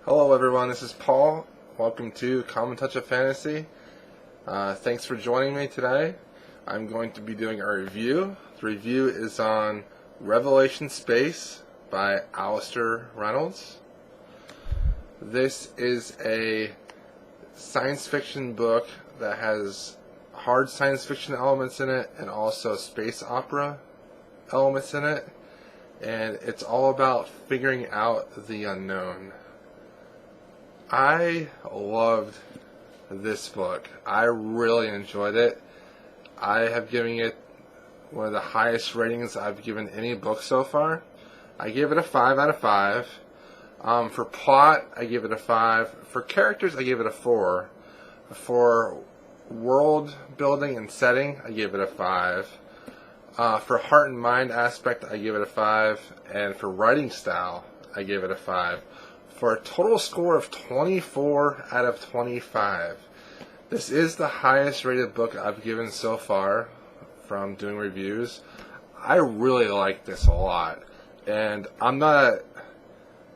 Hello everyone, this is Paul. Welcome to Common Touch of Fantasy. Thanks for joining me today. I'm going to be doing a review. The review is on Revelation Space by Alastair Reynolds. This is a science fiction book that has hard science fiction elements in it and also space opera elements in it. And it's all about figuring out the unknown. I loved this book. I really enjoyed it. I have given it one of the highest ratings I've given any book so far. I gave it a 5 out of 5. For plot, I give it a 5. For characters, I gave it a 4. For world building and setting, I gave it a 5. For heart and mind aspect, I give it a 5. And for writing style, I gave it a 5. For a total score of 24 out of 25. This is the highest rated book I've given so far from doing reviews. I really like this a lot. And I'm not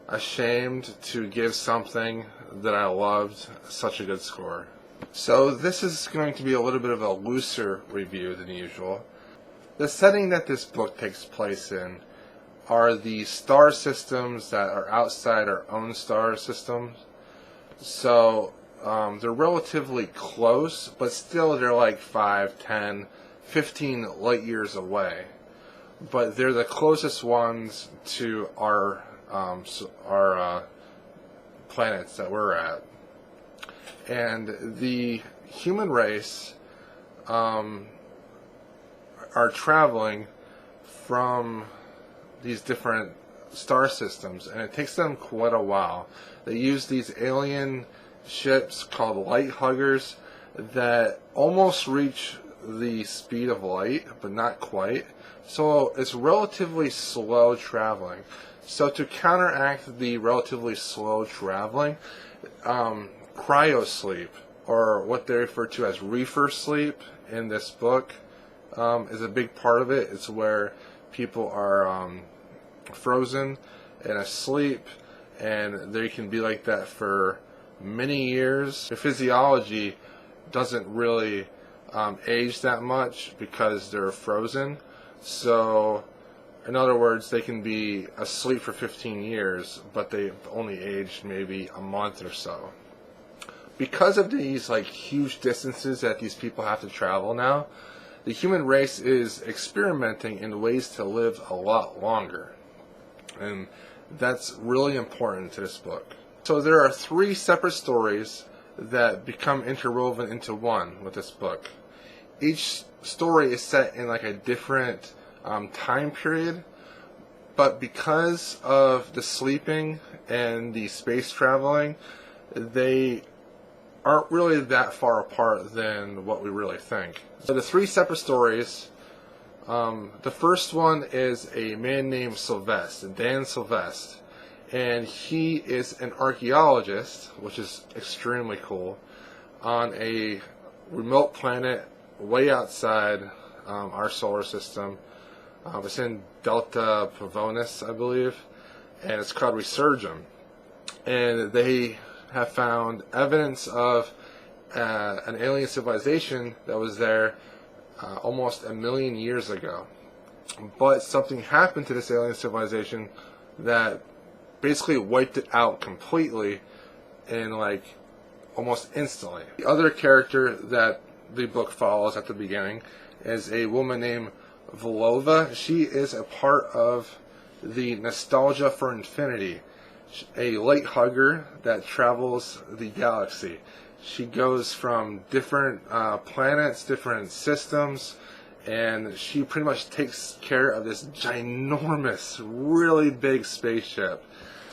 ashamed to give something that I loved such a good score. So this is going to be a little bit of a looser review than usual. The setting that this book takes place in are the star systems that are outside our own star systems. So they're relatively close, but still they're like 5, 10, 15 light years away. But they're the closest ones to our planets that we're at. And the human race are traveling from these different star systems, and it takes them quite a while. They use these alien ships called light huggers that almost reach the speed of light, but not quite. So it's relatively slow traveling. So to counteract the relatively slow traveling, cryosleep, or what they refer to as reefer sleep in this book, is a big part of it. It's where people are frozen and asleep, and they can be like that for many years. Their physiology doesn't really age that much because they're frozen. So, in other words, they can be asleep for 15 years, but they've only aged maybe a month or so. Because of these huge distances that these people have to travel now, the human race is experimenting in ways to live a lot longer. And that's really important to this book. So there are 3 separate stories that become interwoven into one with this book. Each story is set in a different time period, but because of the sleeping and the space traveling, they aren't really that far apart than what we really think. So the 3 separate stories, the first one is a man named Sylvester, Dan Sylvester, and he is an archaeologist, which is extremely cool, on a remote planet way outside our solar system. It's in Delta Pavonis, I believe, and it's called Resurgam. And they have found evidence of an alien civilization that was there almost 1 million years ago. But something happened to this alien civilization that basically wiped it out completely in almost instantly. The other character that the book follows at the beginning is a woman named Volova. She is a part of the Nostalgia for Infinity, a light hugger that travels the galaxy. She goes from different planets, different systems, and she pretty much takes care of this ginormous, really big spaceship.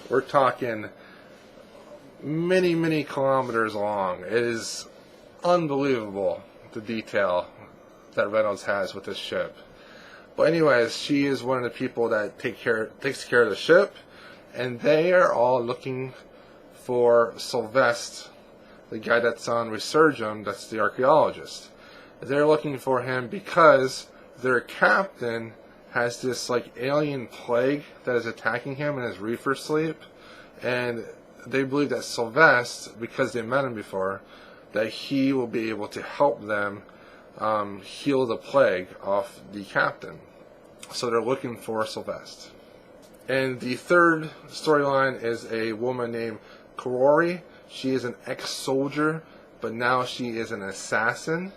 We're talking many, many kilometers long. It is unbelievable, the detail that Reynolds has with this ship. But anyways, she is one of the people that takes care of the ship, and they are all looking for Sylvester, the guy that's on Resurgam, that's the archaeologist. They're looking for him because their captain has this alien plague that is attacking him in his reefer sleep, and they believe that Sylvester, because they met him before, that he will be able to help them heal the plague off the captain. So they're looking for Sylvester. And the third storyline is a woman named Karori. She is an ex-soldier, but now she is an assassin.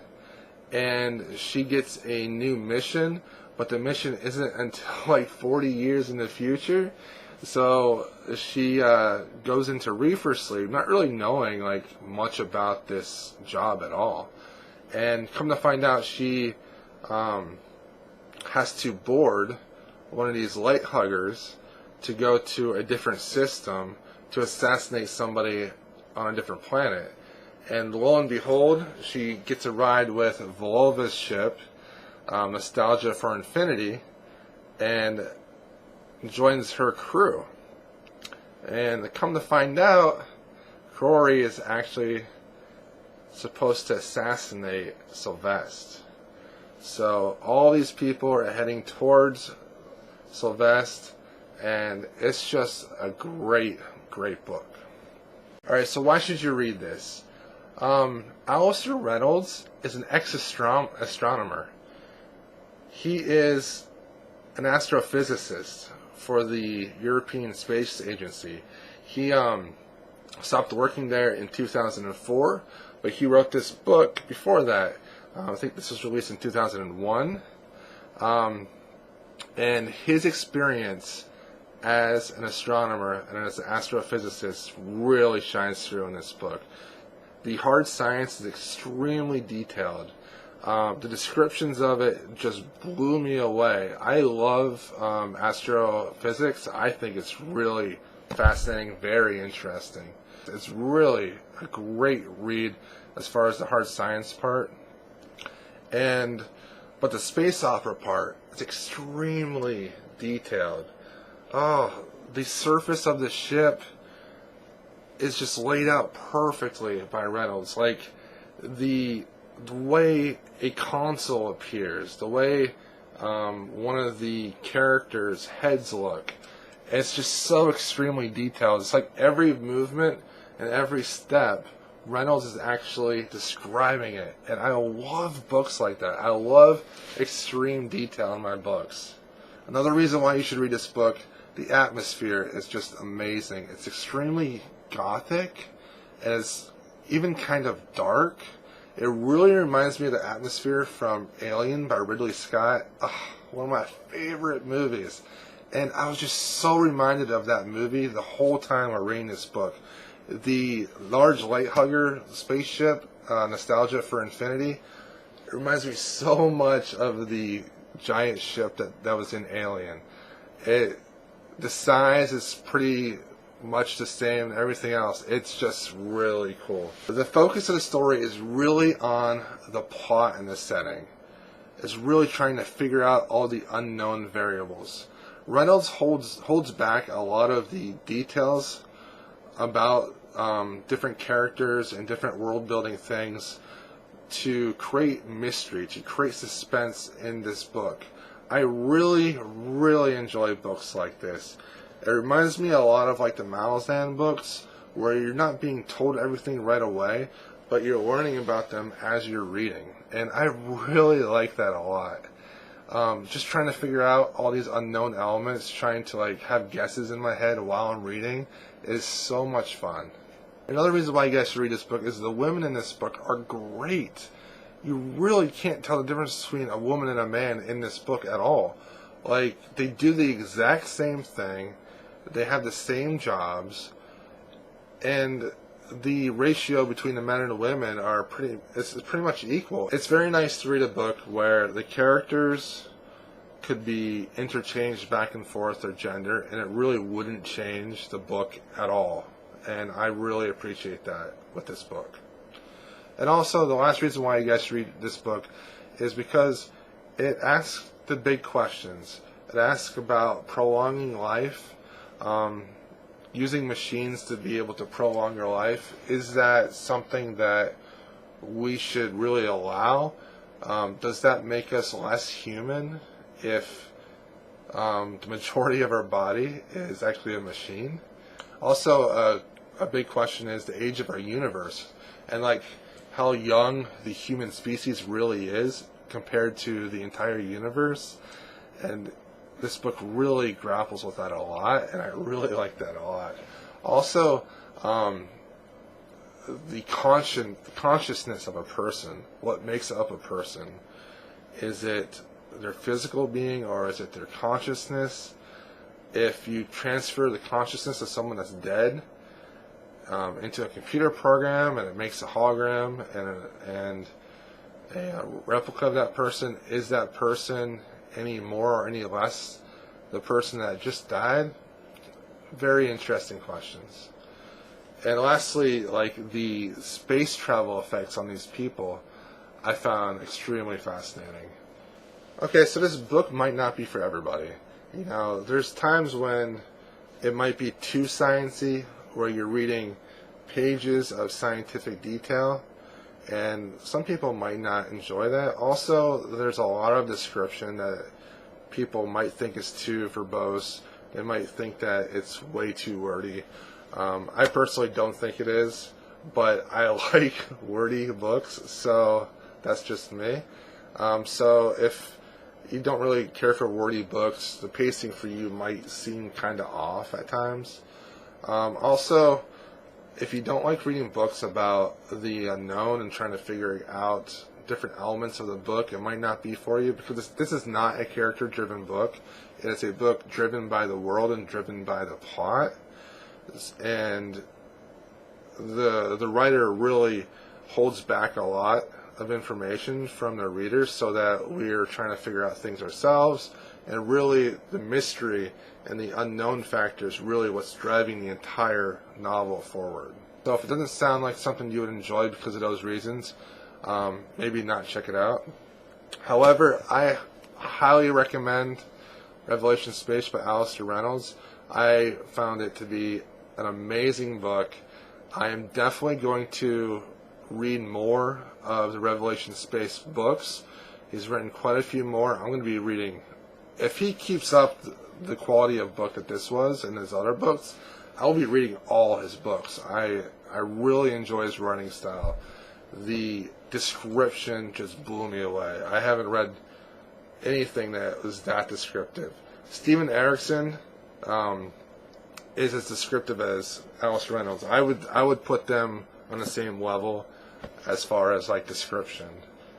And she gets a new mission, but the mission isn't until like 40 years in the future. So she goes into reefer sleep, not really knowing like much about this job at all. And come to find out, she has to board one of these light huggers to go to a different system to assassinate somebody on a different planet. And lo and behold, she gets a ride with Volva's ship, Nostalgia for Infinity, and joins her crew. And come to find out, Rory is actually supposed to assassinate Sylvester. So all these people are heading towards Sylvester, and it's just a great, great book. Alright, so why should you read this? Alastair Reynolds is an ex-astronomer. He is an astrophysicist for the European Space Agency. He stopped working there in 2004, but he wrote this book before that. I think this was released in 2001. And his experience as an astronomer and as an astrophysicist really shines through in this book. The hard science is extremely detailed. The descriptions of it just blew me away. I love astrophysics. I think it's really fascinating, very interesting. It's really a great read as far as the hard science part. But the space opera part is extremely detailed. Oh, the surface of the ship is just laid out perfectly by Reynolds. Like the way a console appears, the way one of the characters' heads look, it's just so extremely detailed. It's like every movement and every step, Reynolds is actually describing it. And I love books like that. I love extreme detail in my books. Another reason why you should read this book, the atmosphere is just amazing. It's extremely gothic, and it's even kind of dark. It really reminds me of the atmosphere from Alien by Ridley Scott. One of my favorite movies. And I was just so reminded of that movie the whole time I'm reading this book. The large light hugger spaceship, Nostalgia for Infinity, it reminds me so much of the giant ship that was in Alien. The size is pretty much the same, everything else. It's just really cool. The focus of the story is really on the plot and the setting. It's really trying to figure out all the unknown variables. Reynolds holds back a lot of the details about different characters and different world building things to create mystery, to create suspense in this book. I really, really enjoy books like this. It reminds me a lot of like the Malazan books, where you're not being told everything right away, but you're learning about them as you're reading. And I really like that a lot. Just trying to figure out all these unknown elements, trying to like have guesses in my head while I'm reading is so much fun. Another reason why you guys should read this book is the women in this book are great. You really can't tell the difference between a woman and a man in this book at all. Like, they do the exact same thing, they have the same jobs, and the ratio between the men and the women are pretty much equal. It's very nice to read a book where the characters could be interchanged back and forth their gender, and it really wouldn't change the book at all. And I really appreciate that with this book. And also, the last reason why you guys should read this book is because it asks the big questions. It asks about prolonging life, using machines to be able to prolong your life. Is that something that we should really allow? Does that make us less human if the majority of our body is actually a machine? Also, a big question is the age of our universe, and like how young the human species really is compared to the entire universe. And this book really grapples with that a lot, and I really like that a lot. Also, the consciousness of a person, what makes up a person. Is it their physical being, or is it their consciousness? If you transfer the consciousness of someone that's dead into a computer program, and it makes a hologram and a replica of that person, is that person any more or any less the person that just died? Very interesting questions. And lastly, like the space travel effects on these people, I found extremely fascinating. Okay, so this book might not be for everybody. You know, there's times when it might be too sciencey, where you're reading pages of scientific detail, and some people might not enjoy that. Also, there's a lot of description that people might think is too verbose. They might think that it's way too wordy. I personally don't think it is, but I like wordy books, so that's just me. So if you don't really care for wordy books, the pacing for you might seem kind of off at times. Also, if you don't like reading books about the unknown and trying to figure out different elements of the book, it might not be for you, because this is not a character-driven book. It is a book driven by the world and driven by the plot. And the writer really holds back a lot of information from the readers, so that we're trying to figure out things ourselves, and really the mystery and the unknown factor is really what's driving the entire novel forward. So if it doesn't sound like something you would enjoy because of those reasons, maybe not check it out. However, I highly recommend Revelation Space by Alastair Reynolds. I found it to be an amazing book. I am definitely going to read more of the Revelation Space books. He's written quite a few more. I'm going to be reading, if he keeps up the quality of book that this was and his other books, I'll be reading all his books. I really enjoy his writing style. The description just blew me away. I haven't read anything that was that descriptive. Steven Erikson is as descriptive as Alastair Reynolds. I would put them on the same level as far as like description.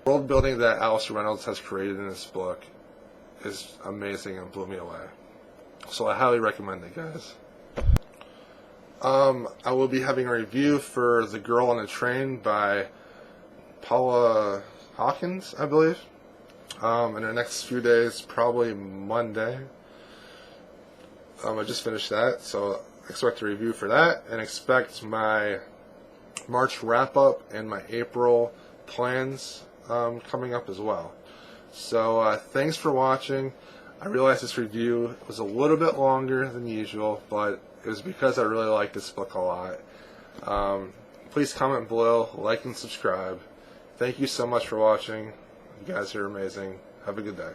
The world building that Alastair Reynolds has created in this book is amazing and blew me away. So I highly recommend it, guys. I will be having a review for The Girl on the Train by Paula Hawkins, I believe, in the next few days, probably Monday. I just finished that, so expect a review for that, and expect my March wrap-up and my April plans coming up as well. So thanks for watching. I realized this review was a little bit longer than usual, but it was because I really like this book a lot. Please comment below, like and subscribe. Thank you so much for watching. You guys are amazing. Have a good day.